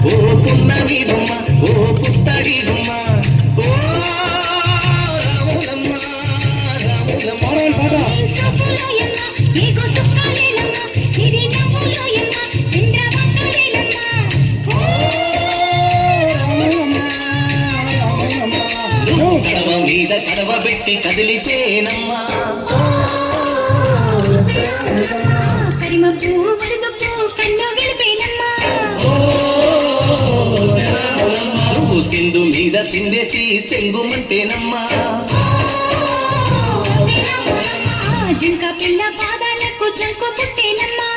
ఓ పున్నమి బొమ్మ ఓ పుత్తడి బొమ్మ ఓ రాములమ్మ రాములమ్మ కడవ మీద కడవ పెట్టి కదిలితేనమ్మా నువ్వు సింధు మీద సిందేసి సెంగుమంటేనమ్మా జింక పిల్ల పాదాలకు చంకు పుట్టేనమ్మా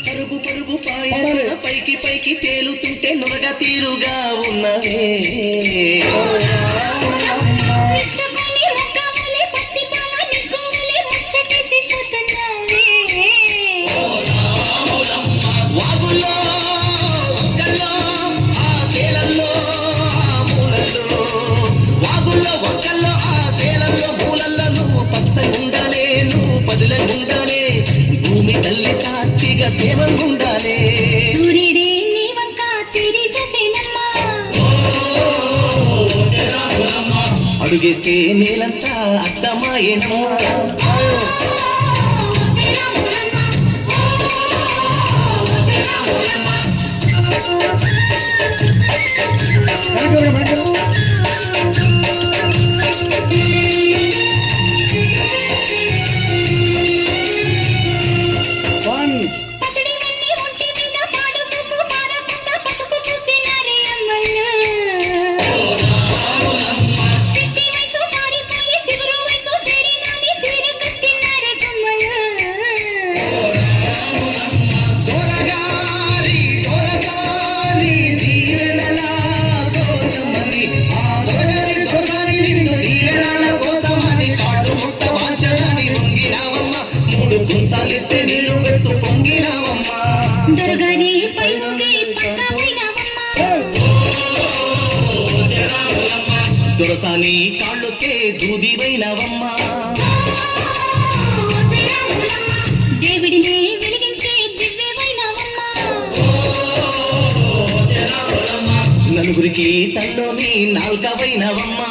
పరుగు పరుగు పైకి పైకి తేలుతుంటే నురగ తీరుగా ఉన్నవే వాగుల్లో ఒక్కల్లో ఆ సేలల్లో ఆ మూలల్లో వాగుల్లో ఒక్కల్లో ఆ సేలల్లో మూలల్లో నువ్వు పచ్చగుండాలే నువ్వు పదులగుండాలే భూమి తల్లి సాక్షిగా సేవగుండాలే సూర్యుడే నీ వంక తిరిగి చేసేనమ్మా అడుగేస్తే నేలంతా అద్దమాయేనమ్మా చాలిస్తే నీళ్ళు పెట్టు పొంగినావమ్మా దొరగారి పై ఊగి పక్కమైనావమ్మా దొరసాని కాళ్ళొచ్చే దూదివైనవమ్మా దేవుడిని వెలిగించే దివ్యమైనవమ్మా నలుగురికి తల్లోని నాల్కవైనవమ్మా